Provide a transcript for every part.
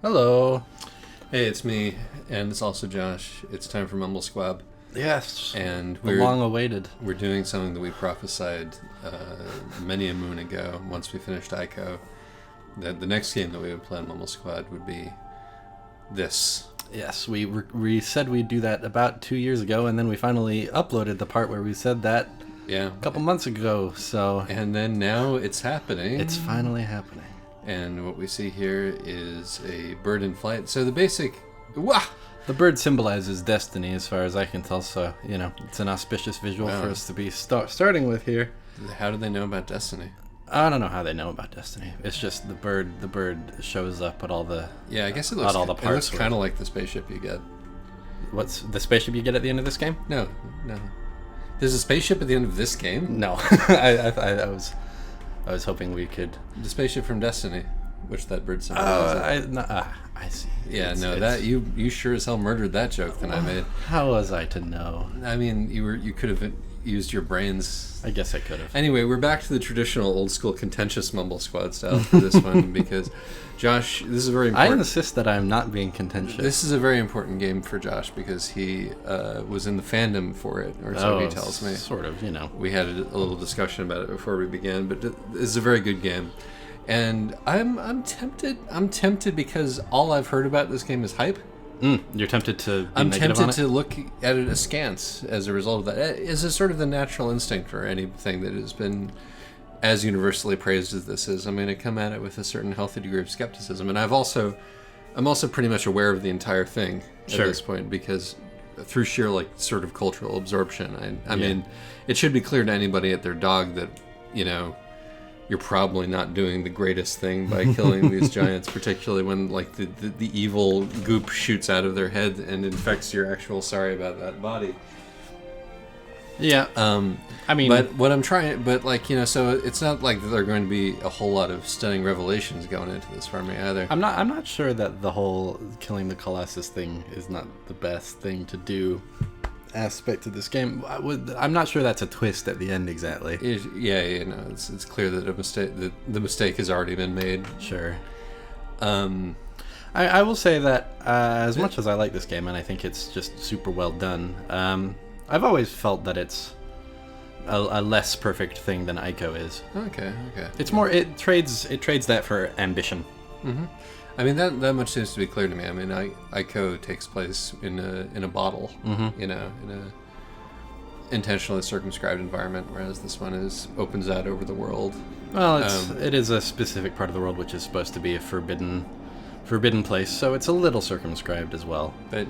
Hello. Hey, it's me, and it's also Josh. It's time for MUMBLESQUAD, Yes. and The long awaited. we're doing something that we prophesied many a moon ago. Once we finished ICO, that the next game that we would play on MUMBLESQUAD would be this. Yes, we said we'd do that about 2 years ago, and then we finally uploaded the part where we said that Yeah, a couple months ago. So and then now it's happening. it's finally happening. And what we see here is a bird in flight. So the basic, wah! The bird symbolizes destiny, as far as I can tell. So it's an auspicious visual for us to be starting with here. How do they know about destiny? I don't know how they know about destiny. It's just the bird. The bird shows up at all the I guess it looks all the parts. It looks kind of like the spaceship you get. What's the spaceship you get at the end of this game? No. There's a spaceship at the end of this game? No, I was hoping we could. The spaceship from Destiny, which that bird symbolizes. I see. Yeah, you sure as hell murdered that joke that I made. How was I to know? I mean, you could have used your brains. I guess I could have. Anyway, we're back to the traditional old school contentious MUMBLESQUAD style for this one because Josh, this is very important. I insist that I'm not being contentious. This is a very important game for Josh because he was in the fandom for it, or so he tells me. Sort of, We had a little discussion about it before we began, but this is a very good game. And I'm tempted. I'm tempted because all I've heard about this game is hype. You're tempted to be I'm negative tempted on it? to look at it askance as a result of that. Is it sort of the natural instinct for anything that has been as universally praised as this is? I'm going to come at it with a certain healthy degree of skepticism, and I'm also pretty much aware of the entire thing at this point because through sheer sort of cultural absorption. I mean, it should be clear to anybody at their dog that you're probably not doing the greatest thing by killing these giants, particularly when the evil goop shoots out of their head and infects your actual body. Yeah. I mean, but what I'm trying, so it's not like there are going to be a whole lot of stunning revelations going into this for me either. I'm not sure that the whole killing the Colossus thing is not the best thing to do aspect of this game. I'm not sure that's a twist at the end exactly. It's clear that the mistake has already been made. Sure. I will say that as much as I like this game and I think it's just super well done, I've always felt that it's a less perfect thing than ICO is. Okay. It's more it trades that for ambition. Mm-hmm. I mean that much seems to be clear to me. I mean, ICO takes place in a bottle, in a intentionally circumscribed environment, whereas this one opens out over the world. Well, it is a specific part of the world which is supposed to be a forbidden place, so it's a little circumscribed as well. But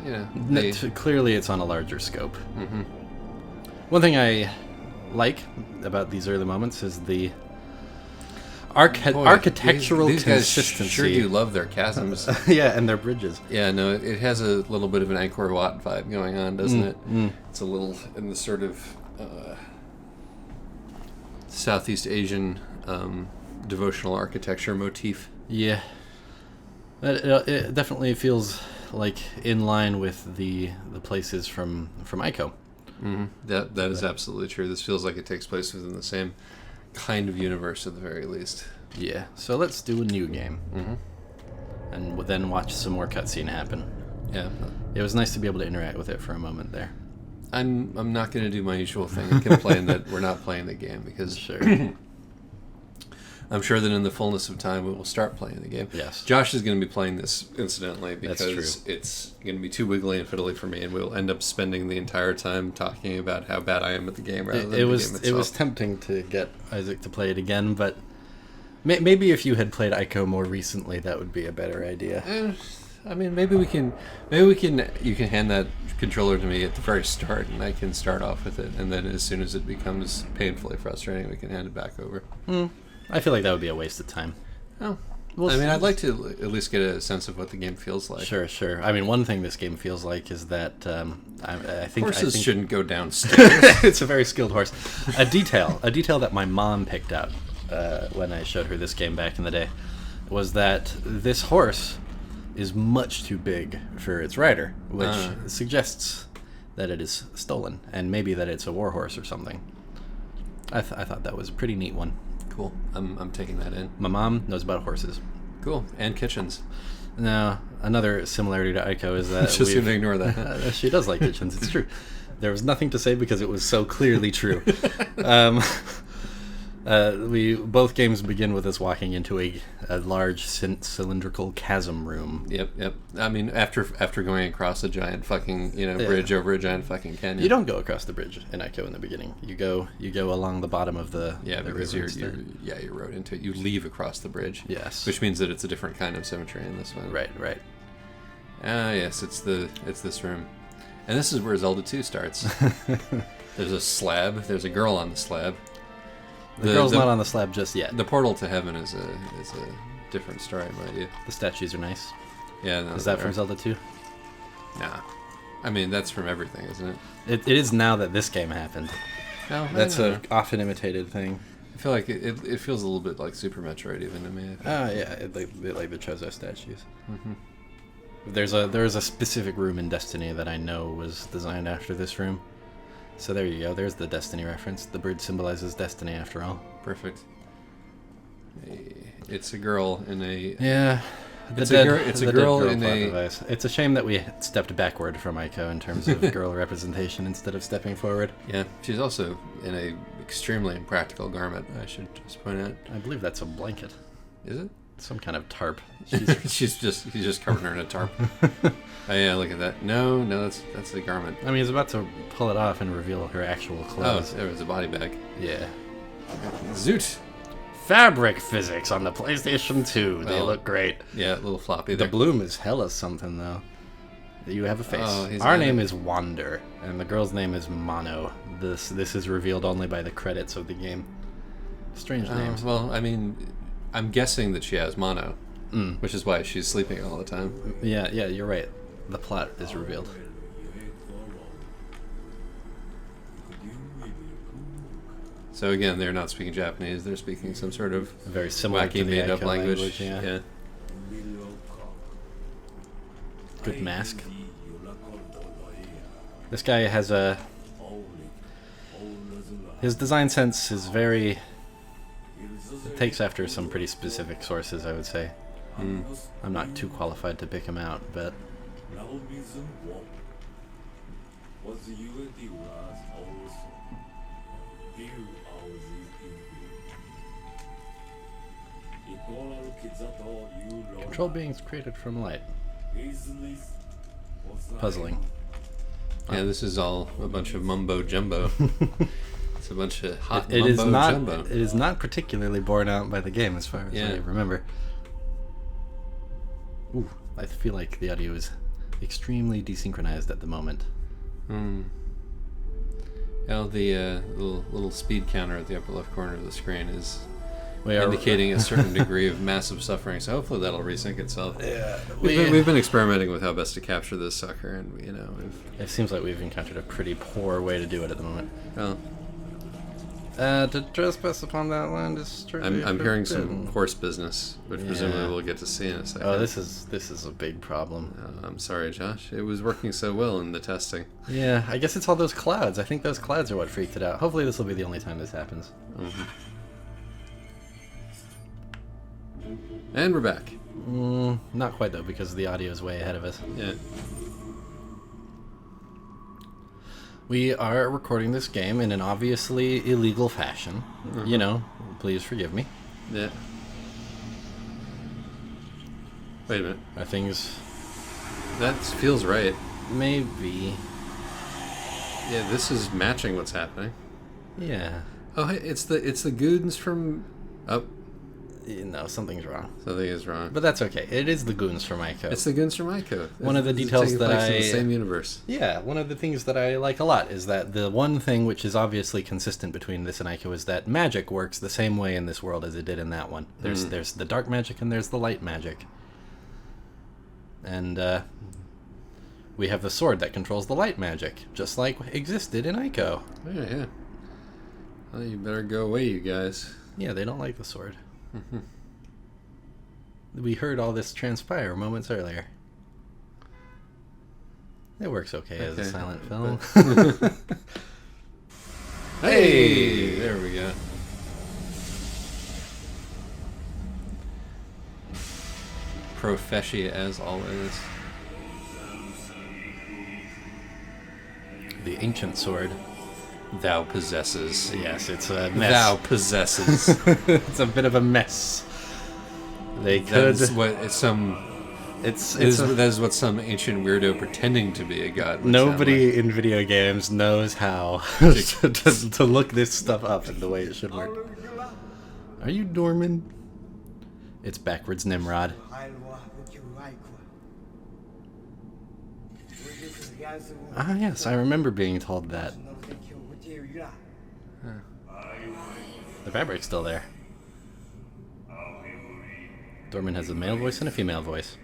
clearly it's on a larger scope. Mm-hmm. One thing I like about these early moments is the architectural these consistency. Guys sure do love their chasms. Yeah, and their bridges. Yeah, no, it has a little bit of an Angkor Wat vibe going on, doesn't it? It's a little in the sort of Southeast Asian devotional architecture motif. Yeah, it definitely feels like in line with the places from ICO. Mm-hmm. That is absolutely true. This feels like it takes place within the same kind of universe at the very least. Yeah, so let's do a new game. And then watch some more cutscene happen. Yeah. It was nice to be able to interact with it for a moment there. I'm not going to do my usual thing and complain that we're not playing the game because Sure. I'm sure that in the fullness of time we will start playing the game. Yes. Josh is going to be playing this incidentally because That's true. It's going to be too wiggly and fiddly for me, and we'll end up spending the entire time talking about how bad I am at the game rather than the game itself. It was tempting to get Isaac to play it again, but maybe if you had played ICO more recently, that would be a better idea. I mean, maybe you can hand that controller to me at the very start, and I can start off with it, and then as soon as it becomes painfully frustrating, we can hand it back over. I feel like that would be a waste of time. Oh. I'd like to at least get a sense of what the game feels like. Sure. I mean, one thing this game feels like is that I think horses shouldn't go downstairs. It's a very skilled horse. A detail that my mom picked out when I showed her this game back in the day was that this horse is much too big for its rider, which suggests that it is stolen, and maybe that it's a war horse or something. I thought that was a pretty neat one. Cool. I'm taking that in. My mom knows about horses. Cool. And kitchens. No, another similarity to Aiko is that Just gonna ignore that. she does like kitchens. It's true. There was nothing to say because it was so clearly true. We both games begin with us walking into a large cylindrical chasm room. Yep. I mean, after going across a giant fucking bridge over a giant fucking canyon. You don't go across the bridge in Aiko in the beginning. You go along the bottom of the because river you rode into it. You leave across the bridge. Yes, which means that it's a different kind of symmetry in this one. Right. Yes, it's this room, and this is where Zelda 2 starts. There's a slab. There's a girl on the slab. The girl's not on the slab just yet. The portal to heaven is a different story, mind you. The statues are nice. Yeah. No, is that from Zelda 2? Nah. I mean, that's from everything, isn't it? It is now that this game happened. No, that's an often imitated thing. I feel like it feels a little bit like Super Metroid even to me. Oh, yeah. Like the Chozo statues. Mm-hmm. There is a specific room in Destiny that I know was designed after this room. So there you go. There's the Destiny reference. The bird symbolizes destiny, after all. Perfect. It's a girl in a... Yeah. It's a girl in a... Device. It's a shame that we stepped backward from Aiko in terms of girl representation instead of stepping forward. Yeah. She's also in a extremely impractical garment, I should just point out. I believe that's a blanket. Is it? Some kind of tarp. He's just covering her in a tarp. Oh yeah, look at that. No, that's the garment. I mean, he's about to pull it off and reveal her actual clothes. Oh, there was a body bag. Yeah. Zoot. Fabric physics on the PlayStation 2. They look great. Yeah, a little floppy. The bloom is hella something though. You have a face. Our name is Wander, and the girl's name is Mono. This is revealed only by the credits of the game. Strange names. Well, I mean, I'm guessing that she has mono, which is why she's sleeping all the time. Yeah, you're right. The plot is revealed. So again, they're not speaking Japanese. They're speaking some sort of very similar wacky made-up language. Yeah. Good mask. This guy has his design sense is very... It takes after some pretty specific sources, I would say. I'm not too qualified to pick him out, but... Control beings created from light. Puzzling. Yeah, this is all a bunch of mumbo jumbo. It's a bunch of hot mumbo jumbo. It is not particularly borne out by the game, as far as I remember. Ooh, I feel like the audio is extremely desynchronized at the moment. Well, the little speed counter at the upper left corner of the screen is indicating a certain degree of massive suffering. So hopefully that'll resync itself. Yeah, we've been experimenting with how best to capture this sucker, and it seems like we've encountered a pretty poor way to do it at the moment. Well. To trespass upon that land is I'm hearing some horse business, which presumably we'll get to see in a second. Oh, this is a big problem. I'm sorry, Josh. It was working so well in the testing. Yeah, I guess it's all those clouds. I think those clouds are what freaked it out. Hopefully this will be the only time this happens. And we're back. Not quite, though, because the audio is way ahead of us. Yeah. We are recording this game in an obviously illegal fashion. You know, please forgive me. Yeah. Wait a minute. Are things... That feels right. Maybe. Yeah, this is matching what's happening. Yeah. Oh, hey, it's the goons from... Oh. No, something's wrong. Something is wrong. But that's okay. It is the goons from Aiko. It's the goons from Aiko. One of the details that in the same universe. Yeah, one of the things that I like a lot is that the one thing which is obviously consistent between this and Aiko is that magic works the same way in this world as it did in that one. There's the dark magic and there's the light magic. And we have the sword that controls the light magic, just like existed in Aiko. Yeah. Well, you better go away, you guys. Yeah, they don't like the sword. We heard all this transpire moments earlier. It works okay as a silent film. Hey! There we go. profeshy as always. The ancient sword. Thou possesses. Yes, it's a mess. Thou possesses. It's a bit of a mess. They could. That's what some. That is what some ancient weirdo pretending to be a god would Nobody sound in video games knows how to look this stuff up in the way it should work. Are you Dorman? It's backwards Nimrod. Ah, yes, I remember being told that. The fabric's still there. Dorman has a male voice and a female voice.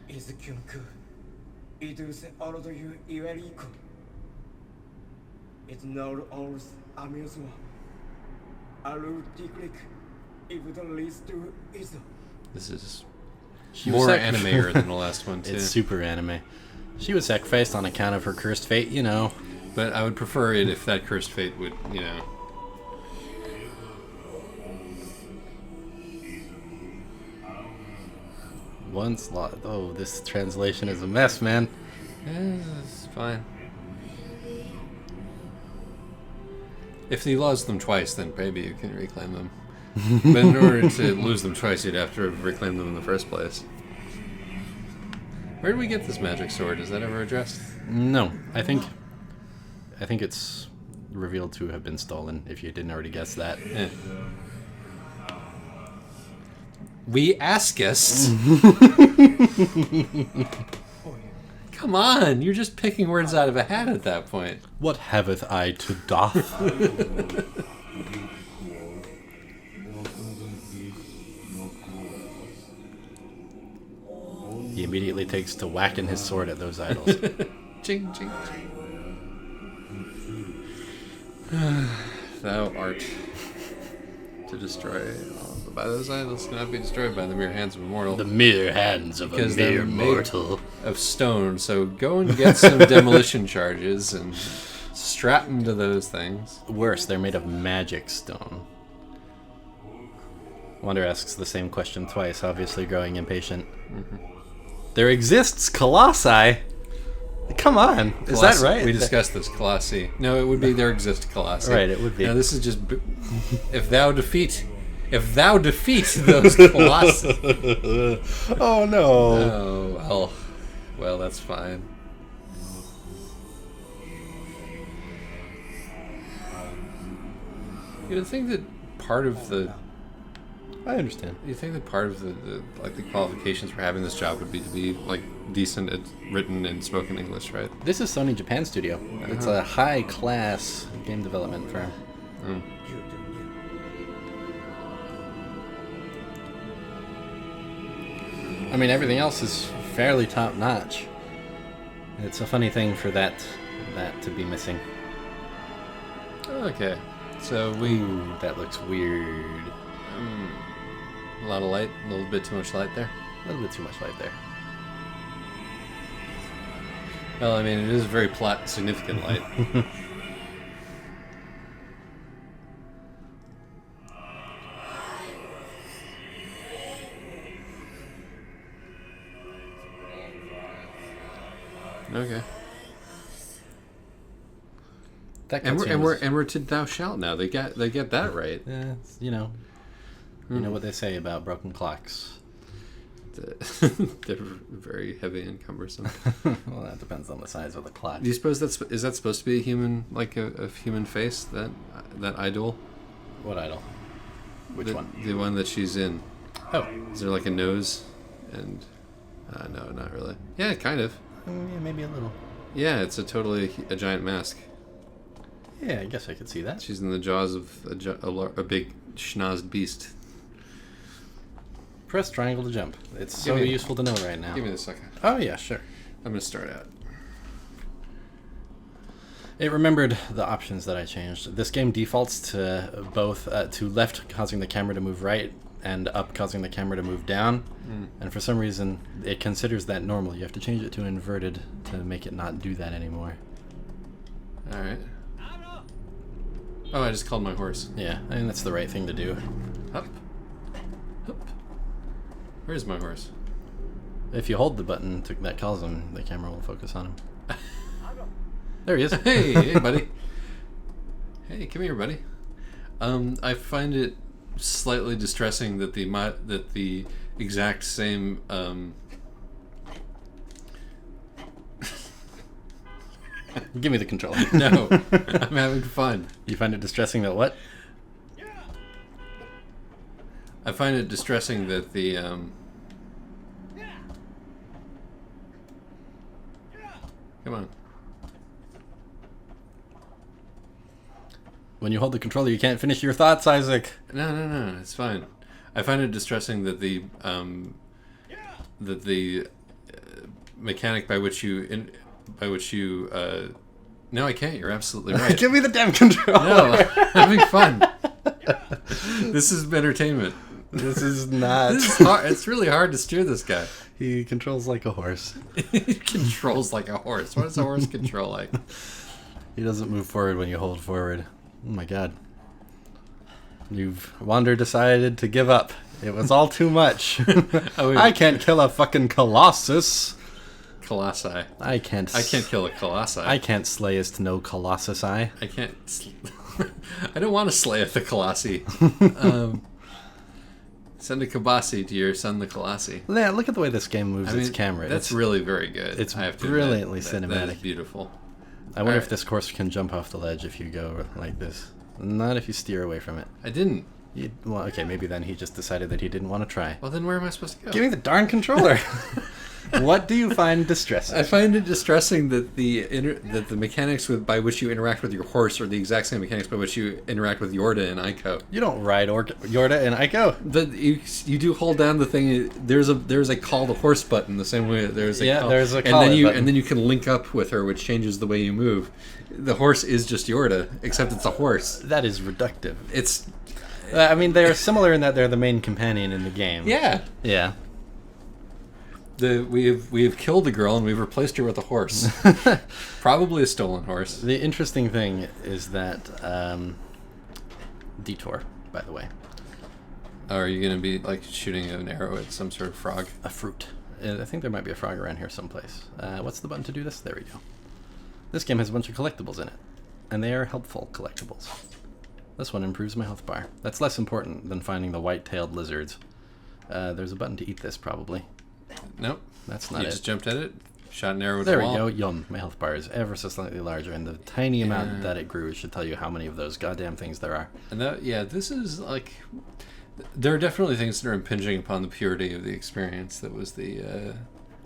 This is more anime than the last one, too. It's super anime. She was sacrificed on account of her cursed fate, you know. But I would prefer it if that cursed fate would, you know. Once lost. Oh, this translation is a mess, man. Yeah, it's fine. If he lost them twice, then maybe you can reclaim them. But in order to lose them twice, you'd have to reclaim them in the first place. Where did we get this magic sword? Is that ever addressed? No, I think it's revealed to have been stolen, if you didn't already guess that. Eh. We askest. Come on, you're just picking words out of a hat at that point. What haveth I to doth? He immediately takes to whacking his sword at those idols. Ching, ching, ching. Thou art to destroy. By those idols cannot be destroyed by the mere hands of a mortal. The mere hands of a mere mortal. Of stone. So go and get some demolition charges and strap them to those things. Worse, they're made of magic stone. Wander asks the same question twice, obviously growing impatient. Mm-hmm. There exists Colossi. Come on, is that right? We discussed this, Colossi. No, it would be there exist Colossi. Right, it would be. Now this is just if thou defeat those Colossi. Oh no. Oh well, that's fine. You would think that part of the. I understand. You think that part of the qualifications for having this job would be to be like decent at written and spoken English, right? This is Sony Japan Studio. Uh-huh. It's a high-class game development firm. Mm. I mean, everything else is fairly top-notch. It's a funny thing for that to be missing. Okay, so Ooh, that looks weird. A lot of light, a little bit too much light there. A little bit too much light there. Well, I mean, it is very plot significant light. Okay. And we're to thou shalt now. They get that right. Yeah, you know what they say about broken clocks. They're very heavy and cumbersome. Well, that depends on the size of the clock. Do you suppose is that supposed to be a human, like a human face? That idol? What idol? Which one? The one that she's in. Oh, is there like a nose? And no, not really. Yeah, kind of. Yeah, maybe a little. Yeah, it's a giant mask. Yeah, I guess I could see that. She's in the jaws of a big schnozzed beast. Press triangle to jump. It's so useful to know right now. Give me a second. Oh, yeah, sure. I'm going to start out. It remembered the options that I changed. This game defaults to both to left causing the camera to move right and up causing the camera to move down. And for some reason, it considers that normal. You have to change it to inverted to make it not do that anymore. All right. Oh, I just called my horse. Yeah, I think that's the right thing to do. Hup. Hup. Where's my horse? If you hold the button that calls him, the camera will focus on him. There he is. Hey, buddy. Hey, come here, buddy. I find it slightly distressing that the exact same Give me the controller. No, I'm having fun. You find it distressing that what? I find it distressing that the come on. When you hold the controller, you can't finish your thoughts, Isaac. No, it's fine. I find it distressing that the mechanic by which you no, I can't. You're absolutely right. Give me the damn controller. No, I'm having fun. This is entertainment. This is not. This is hard. It's really hard to steer this guy. He controls like a horse. He controls like a horse. What does a horse control like? He doesn't move forward when you hold forward. Oh my god. Wander decided to give up. It was all too much. I can't kill a fucking Colossus. Colossi. I can't kill a Colossi. I can't slay us to no Colossus. I can't. I don't want to slay the Colossi. Send a Kabasi to your son, the Colossi. Yeah, look at the way this game moves its camera. That's really very good. It's I have to brilliantly admit, cinematic. That is beautiful. I wonder if this horse can jump off the ledge if you go like this. Not if you steer away from it. I didn't. Well, okay, maybe then he just decided that he didn't want to try. Well, then where am I supposed to go? Give me the darn controller. What do you find distressing? I find it distressing that the mechanics by which you interact with your horse are the exact same mechanics by which you interact with Yorda and Ico. You don't ride Yorda and Ico. But you do hold down the thing. There's a call to horse button the same way there's a call. There's a call button. And then you can link up with her, which changes the way you move. The horse is just Yorda, except it's a horse. That is reductive. It's. I mean, they are similar in that they're the main companion in the game. Yeah. Yeah. We have killed the girl and we've replaced her with a horse. Probably a stolen horse. The interesting thing is that detour, by the way. Oh, are you going to be like shooting an arrow at some sort of frog? A fruit. I think there might be a frog around here someplace. What's the button to do this? There we go. This game has a bunch of collectibles in it, and they are helpful collectibles. This one improves my health bar. That's less important than finding the white-tailed lizards. There's a button to eat this, probably. Nope. That's not it. You just jumped at it, shot an arrow with there the wall. There we go. Yum. My health bar is ever so slightly larger, and the tiny amount that it grew should tell you how many of those goddamn things there are. And this is like... There are definitely things that are impinging upon the purity of the experience. That was the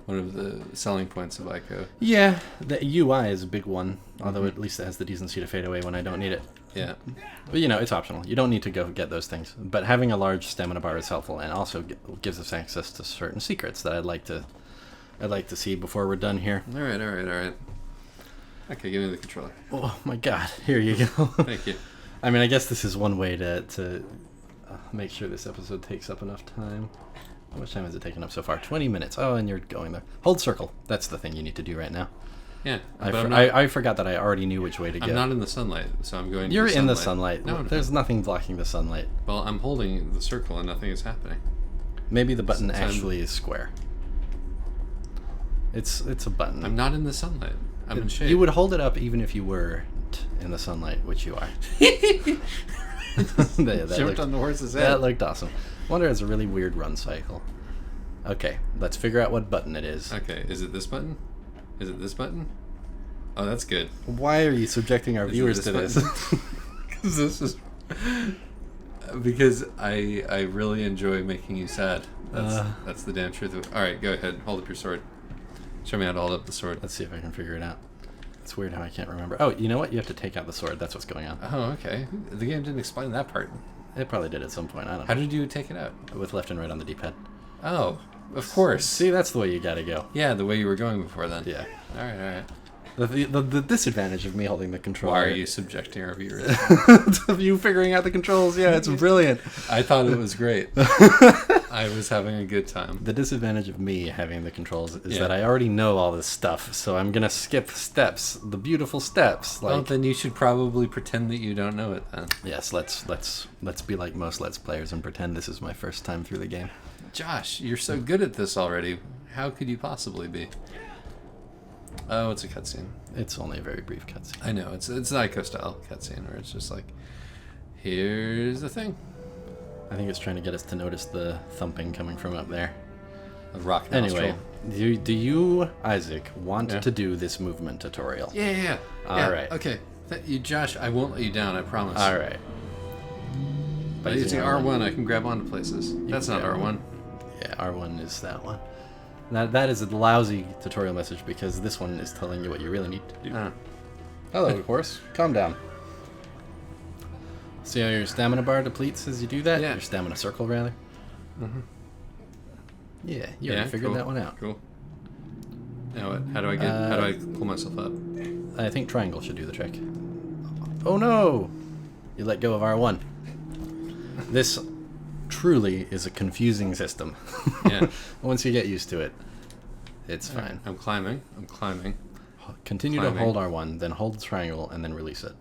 one of the selling points of Ico. Yeah, the UI is a big one, although at least it has the decency to fade away when I don't need it. Yeah. But, it's optional. You don't need to go get those things. But having a large stamina bar is helpful, and also gives us access to certain secrets that I'd like to see before we're done here. All right. Okay, give me the controller. Oh, my God. Here you go. Thank you. I mean, I guess this is one way to make sure this episode takes up enough time. How much time has it taken up so far? 20 minutes. Oh, and you're going there. Hold circle. That's the thing you need to do right now. Yeah. I forgot that I already knew which way to go. I'm not in the sunlight, so I'm going You're to the in the sunlight. No, there's nothing blocking the sunlight. Well, I'm holding the circle and nothing is happening. Maybe the button actually is square. It's a button. I'm not in the sunlight. I'm in shade. You would hold it up even if you were in the sunlight, which you are. Jumped on the horse's head. That looked awesome. Wonder it's a really weird run cycle. Okay, let's figure out what button it is. Okay, is it this button? Is it this button? Oh, that's good. Why are you subjecting our viewers to this? Because I really enjoy making you sad. That's the damn truth of it. All right, go ahead. Hold up your sword. Show me how to hold up the sword. Let's see if I can figure it out. It's weird how I can't remember. Oh, you know what? You have to take out the sword. That's what's going on. Oh, okay. The game didn't explain that part. It probably did at some point. I don't know. How did you take it out? With left and right on the D-pad. Oh, of course. See, that's the way you gotta go. Yeah, the way you were going before then. Yeah. All right. The disadvantage of me holding the controller. Why are you subjecting our viewers? To you figuring out the controls? Yeah, it's brilliant. I thought it was great. I was having a good time. The disadvantage of me having the controls is that I already know all this stuff, so I'm gonna skip steps, the beautiful steps. Well, then you should probably pretend that you don't know it then. Yes, let's be like most Let's Players and pretend this is my first time through the game. Josh, you're so good at this already. How could you possibly be? Oh, it's a cutscene. It's only a very brief cutscene. I know, it's an Ico style cutscene where it's just like, here's the thing. I think it's trying to get us to notice the thumping coming from up there. A rock nostril. Anyway, do you, Isaac, want to do this movement tutorial? Yeah. All right. Okay. Josh, I won't let you down, I promise. All right. By using R1, I can grab onto places. That's not R1. Yeah, R1 is that one. Now, that is a lousy tutorial message because this one is telling you what you really need to do. Hello, horse. Calm down. See how your stamina bar depletes as you do that? Yeah. Your stamina circle, rather. Mm-hmm. Yeah, you already figured that one out. Cool. Now what? How do I pull myself up? I think triangle should do the trick. Oh no! You let go of R1. This truly is a confusing system. Yeah. Once you get used to it, it's fine. I'm climbing. Continue to hold R1, then hold triangle, and then release it.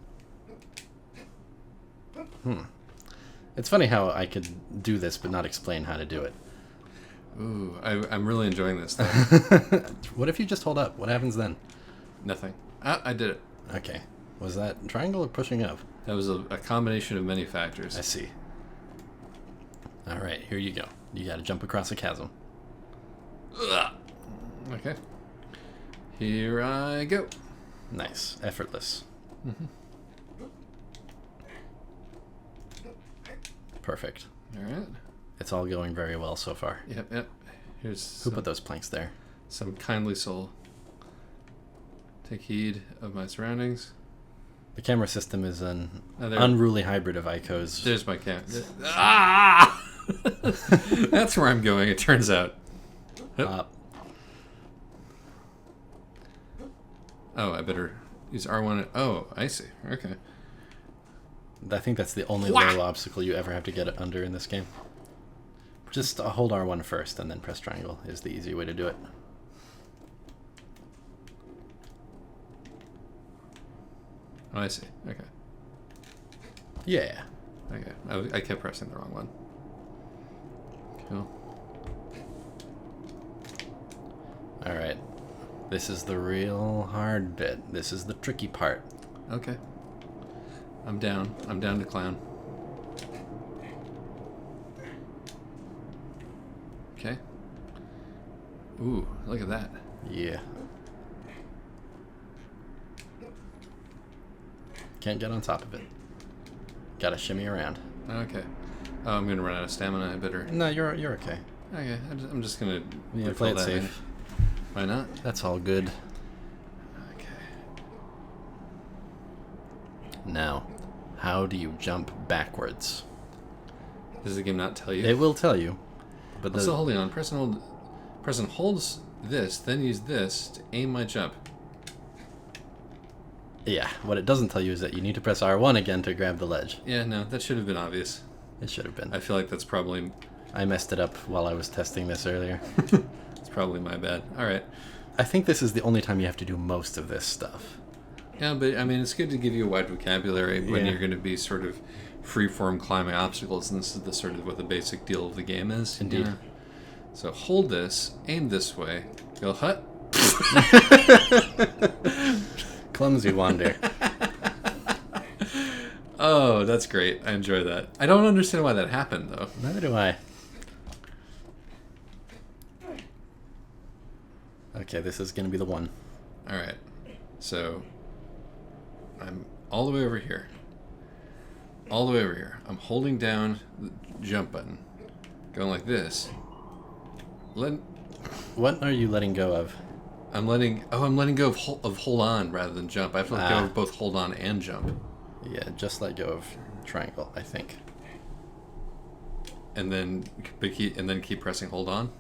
It's funny how I could do this but not explain how to do it. Ooh, I'm really enjoying this, though. What if you just hold up? What happens then? Nothing. Ah, I did it. Okay. Was that triangle or pushing up? That was a combination of many factors. I see. Alright, here you go. You gotta jump across a chasm. Ugh. Okay. Here I go. Nice. Effortless. Mm-hmm. Perfect. Alright. It's all going very well so far. Yep. Here's Who put those planks there? some kindly soul. Take heed of my surroundings. The camera system is an Oh, there- unruly hybrid of Ico's. There's my camera. Ah! That's where I'm going, it turns out. Oh, I better use R1. Oh, I see. Okay. I think that's the only low obstacle you ever have to get under in this game. Just hold R1 first and then press triangle is the easy way to do it. Oh, I see. Okay. Yeah. Okay. I kept pressing the wrong one. Cool. Alright. This is the real hard bit. This is the tricky part. Okay. I'm down. I'm down to clown. Okay. Ooh, look at that. Yeah. Can't get on top of it. Gotta shimmy around. Okay. Oh, I'm gonna run out of stamina. I better. No, you're okay. Okay, I'm just gonna Yeah, play it safe. Why not? That's all good. Okay. Now, how do you jump backwards? Does the game not tell you? It will tell you. But I'm still holding on. Press and holds this, then use this to aim my jump. Yeah, what it doesn't tell you is that you need to press R1 again to grab the ledge. Yeah, no, that should have been obvious. It should have been. I feel like that's probably... I messed it up while I was testing this earlier. It's probably my bad. Alright. I think this is the only time you have to do most of this stuff. Yeah, but I mean, it's good to give you a wide vocabulary when Yeah. you're going to be sort of free-form climbing obstacles, and this is the sort of what the basic deal of the game is. Indeed. You know? So hold this, aim this way, go hut. Clumsy wander. Oh, that's great. I enjoy that. I don't understand why that happened, though. Neither do I. Okay, this is going to be the one. Alright. So, I'm all the way over here. All the way over here. I'm holding down the jump button. Going like this. What are you letting go of? I'm letting go of hold on rather than jump. I have to let go of both hold on and jump. Yeah, just let go of triangle, I think. And then keep pressing hold on?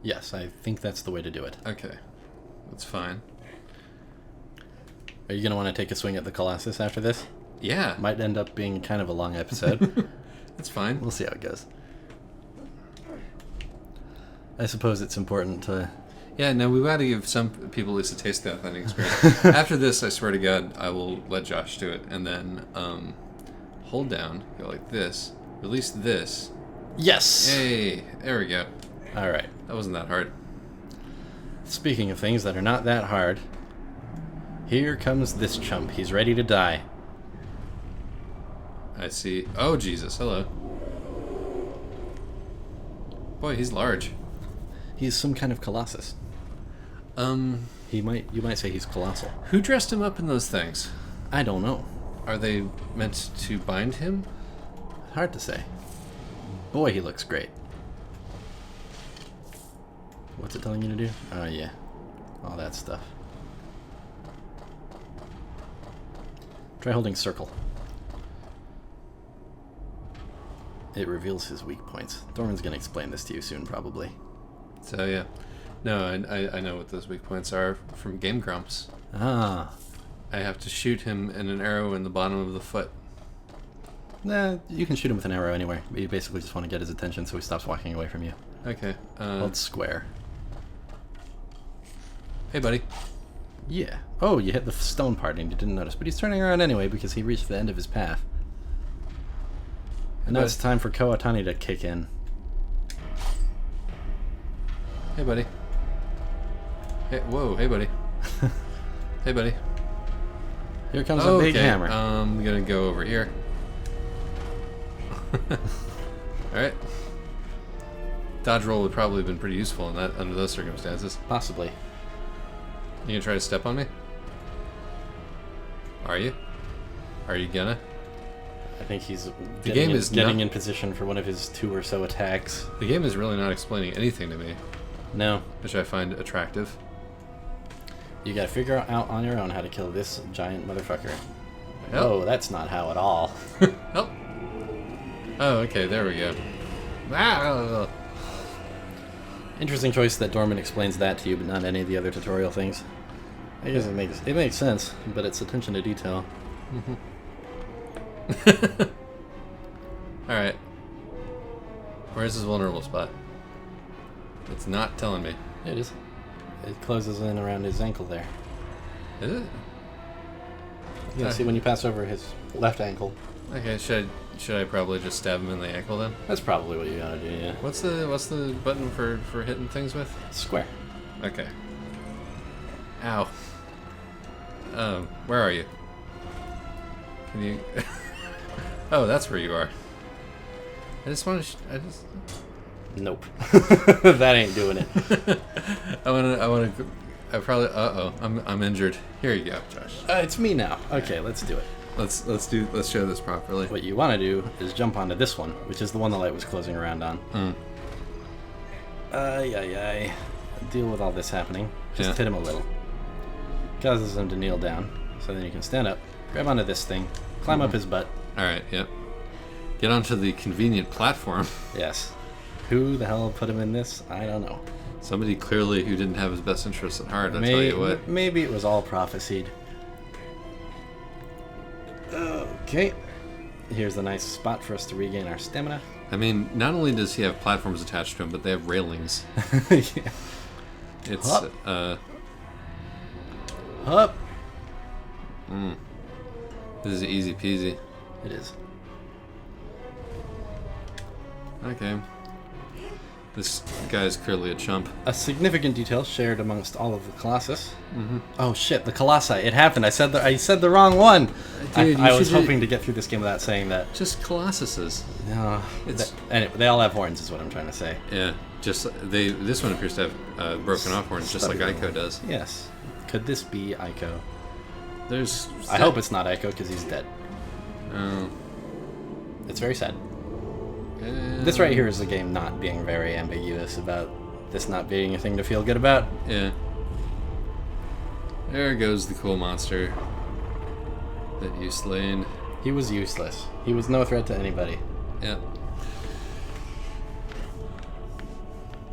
Yes, I think that's the way to do it. Okay. That's fine. Are you going to want to take a swing at the Colossus after this? Yeah. Might end up being kind of a long episode. That's fine. We'll see how it goes. I suppose it's important to... Yeah, no, we got to give some people at least a taste of the authentic experience. After this, I swear to God, I will let Josh do it, and then hold down, go like this, release this. Yes! Hey, there we go. All right. That wasn't that hard. Speaking of things that are not that hard, here comes this chump. He's ready to die. I see. Oh, Jesus. Hello. Boy, he's large. He's some kind of Colossus. You might say he's colossal. Who dressed him up in those things? I don't know. Are they meant to bind him? Hard to say. Boy, he looks great. What's it telling you to do? Oh, yeah. All that stuff. Try holding circle. It reveals his weak points. Dorman's gonna explain this to you soon, probably. So, yeah. No, I know what those weak points are from Game Grumps. Ah. I have to shoot him in an arrow in the bottom of the foot. Nah, you can shoot him with an arrow anyway. But you basically just want to get his attention so he stops walking away from you. Okay. Hold square. Hey, buddy. Yeah. Oh, you hit the stone part and you didn't notice. But he's turning around anyway because he reached the end of his path. And now it's time for Koatani to kick in. Hey, buddy. Hey, whoa, hey, buddy. Hey, buddy. Here comes a big hammer. I'm gonna go over here. Alright. Dodge roll would probably have been pretty useful in that under those circumstances. Possibly. You gonna try to step on me? Are you? Are you gonna? I think he's getting in position for one of his 2 or so attacks. The game is really not explaining anything to me. No. Which I find attractive. You gotta figure out on your own how to kill this giant motherfucker. Yep. Oh, that's not how at all. Help. Oh, okay, there we go. Ah! Interesting choice that Dorman explains that to you, but not any of the other tutorial things. I guess it makes sense, but it's attention to detail. Alright. Where's his vulnerable spot? It's not telling me. It is. It closes in around his ankle there. Is it? You can see when you pass over his left ankle. Okay, should I probably just stab him in the ankle then? That's probably what you gotta do, yeah. What's the button for hitting things with? Square. Okay. Ow. Where are you? Can you... Oh, that's where you are. I just want to... Nope. That ain't doing it. I probably... Uh-oh. I'm injured. Here you go, Josh. It's me now. Okay, let's do it. Let's show this properly. What you want to do is jump onto this one, which is the one the light was closing around on. Deal with all this happening. Just hit him a little. Causes him to kneel down. So then you can stand up, grab onto this thing, climb up his butt. Alright, yep. Get onto the convenient platform. Yes. Who the hell put him in this? I don't know. Somebody clearly who didn't have his best interests at heart, I'll tell you what. Maybe it was all prophesied. Okay. Here's a nice spot for us to regain our stamina. I mean, not only does he have platforms attached to him, but they have railings. Yeah. It's, Hup. This is easy peasy. It is. Okay. This guy's clearly a chump. A significant detail shared amongst all of the Colossus. Oh shit, the Colossi. It happened. I said the wrong one. Dude, I was hoping to get through this game without saying that. Just Colossuses. No, anyway, they all have horns is what I'm trying to say. Yeah, just this one appears to have broken off horns, just like Ico does. Yes. Could this be Ico? I hope it's not Ico because he's dead. Oh. It's very sad. This right here is the game not being very ambiguous about this not being a thing to feel good about. Yeah. There goes the cool monster that you slain. He was useless. He was no threat to anybody. Yeah.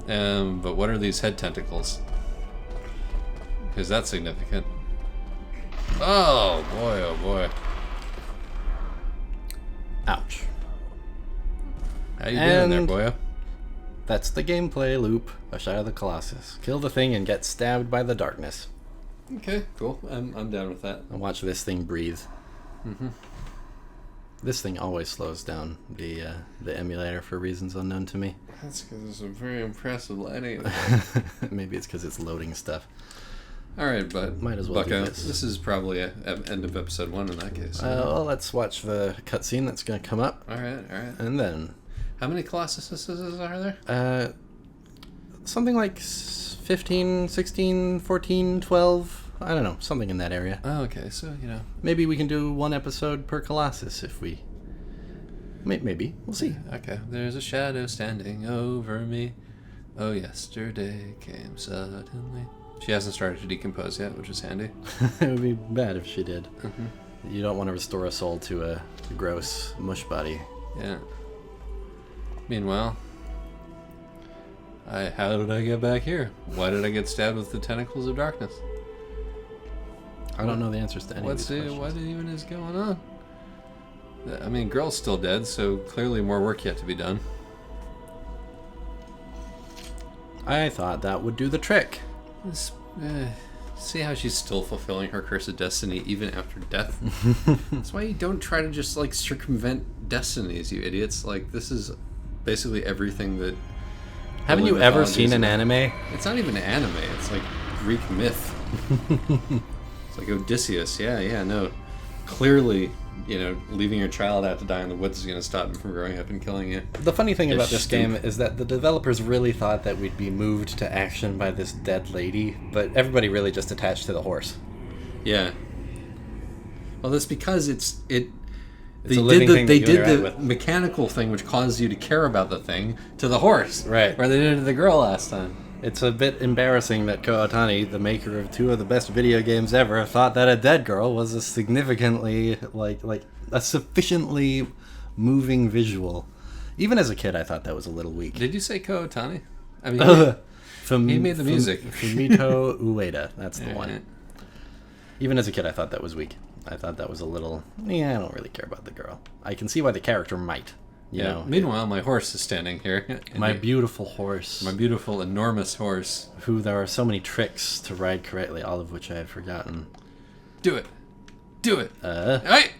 But what are these head tentacles? Because that's significant. Oh boy, oh boy. Ouch. How you doing there, boyo? That's the gameplay loop of Shadow of the Colossus. Kill the thing and get stabbed by the darkness. Okay, cool. I'm down with that. And watch this thing breathe. Mm-hmm. This thing always slows down the emulator for reasons unknown to me. That's because it's a very impressive lighting. Maybe it's because it's loading stuff. All right, but might as well Bucko, do this. This is probably a end of episode 1 in that case. Well, let's watch the cutscene that's going to come up. All right. And then... How many Colossuses are there? Something like 15, 16, 14, 12... I don't know, something in that area. Oh, okay, so, Maybe we can do one episode per Colossus if we... Maybe. We'll see. Okay. There's a shadow standing over me. Oh, yesterday came suddenly. She hasn't started to decompose yet, which is handy. It would be bad if she did. Mm-hmm. You don't want to restore a soul to a gross mush body. Yeah. Meanwhile... How did I get back here? Why did I get stabbed with the tentacles of darkness? I don't know the answers to any of these questions. What even is going on? I mean, girl's still dead, so clearly more work yet to be done. I thought that would do the trick. See how she's still fulfilling her cursed destiny even after death? That's why you don't try to just, circumvent destinies, you idiots. This is basically everything that... Haven't you ever seen an anime? It's not even an anime. It's like Greek myth. It's like Odysseus. Yeah, no. Clearly, leaving your child out to die in the woods is going to stop him from growing up and killing you. The funny thing about this game is that the developers really thought that we'd be moved to action by this dead lady, but everybody really just attached to the horse. Yeah. Well, that's because they did the mechanical thing which caused you to care about the thing to the horse. Right. Where they did it to the girl last time. It's a bit embarrassing that Ko Otani, the maker of 2 of the best video games ever, thought that a dead girl was a significantly, a sufficiently moving visual. Even as a kid, I thought that was a little weak. Did you say Ko Otani? I mean, he made the music. Fumito Ueda, that's the one. Even as a kid, I thought that was weak. I thought that was a little... I don't really care about the girl. I can see why the character might. You know. Meanwhile, my horse is standing here. My beautiful horse. My beautiful, enormous horse. Who there are so many tricks to ride correctly, all of which I have forgotten. Do it. Hey!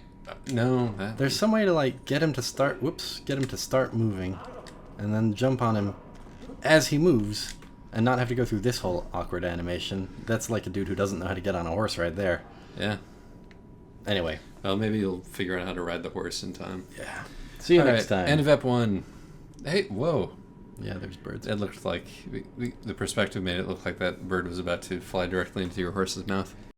No. There's some way to, get him to start... Get him to start moving. And then jump on him as he moves. And not have to go through this whole awkward animation. That's like a dude who doesn't know how to get on a horse right there. Yeah. Anyway. Well, maybe you'll figure out how to ride the horse in time. Yeah. See you next time. End of Ep 1. Hey, whoa. Yeah, there's birds. It looked like... the perspective made it look like that bird was about to fly directly into your horse's mouth.